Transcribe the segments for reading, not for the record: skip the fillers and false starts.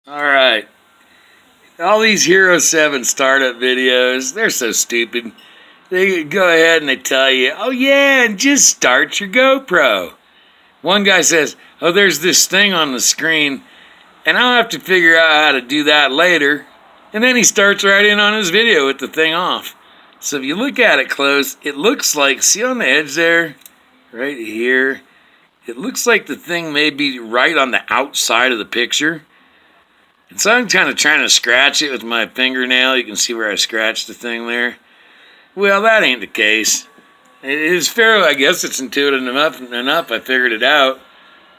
Alright, all these Hero 7 startup videos, they're so stupid. They go ahead and they tell you, oh yeah, and just start your GoPro. One guy says, oh, there's this thing on the screen, and I'll have to figure out how to do that later. And then he starts right in on his video with the thing off. So if you look at it close, it looks like, see on the edge there, right here, it looks like the thing may be right on the outside of the picture. And so I'm kind of trying to scratch it with my fingernail. You can see where I scratched the thing there. Well, that ain't the case. It is fair, I guess it's intuitive enough. I figured it out.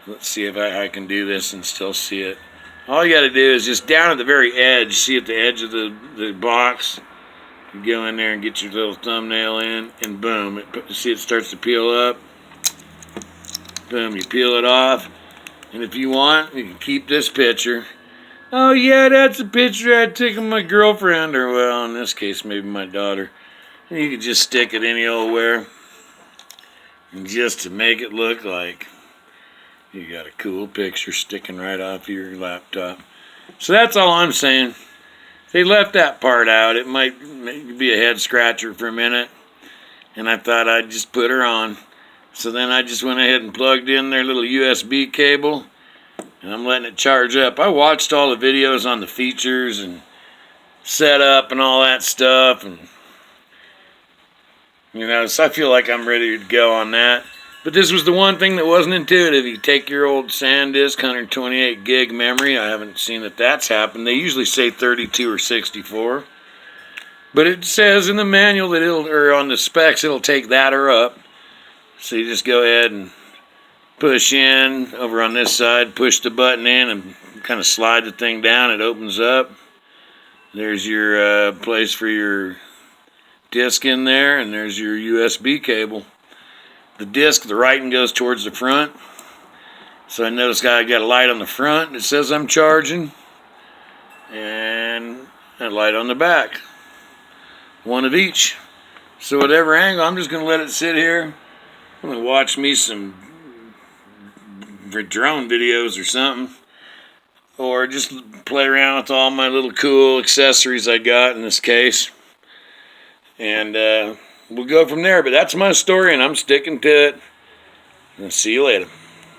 Let's see if I can do this and still see it. All you got to do is just down at the very edge, see at the edge of the box, you go in there and get your little thumbnail in, and boom, see it starts to peel up. Boom, you peel it off. And if you want, you can keep this picture. Oh yeah, that's a picture I took of my girlfriend, or well, in this case, maybe my daughter. And you can just stick it any old where, and just to make it look like you got a cool picture sticking right off of your laptop. So that's all I'm saying. They left that part out. It might be a head scratcher for a minute, and I thought I'd just put her on. So then I just went ahead and plugged in their little USB cable, and I'm letting it charge up. I watched all the videos on the features and setup and all that stuff, and so I feel like I'm ready to go on that. But this was the one thing that wasn't intuitive. You take your old SanDisk 128 gig memory. I haven't seen that that's happened. They usually say 32 or 64. But it says in the manual that or on the specs, it'll take that or up. So you just go ahead and push in over on this side, push the button in and kind of slide the thing down. It opens up. There's your place for your disc in there, and there's your USB cable. The disc, the writing goes towards the front. So I noticed I got a light on the front that says I'm charging, and a light on the back. One of each. So whatever angle, I'm just going to let it sit here. I'm going to watch me some drone videos or something. Or just play around with all my little cool accessories I got in this case. And we'll go from there. But that's my story, and I'm sticking to it. I'll see you later.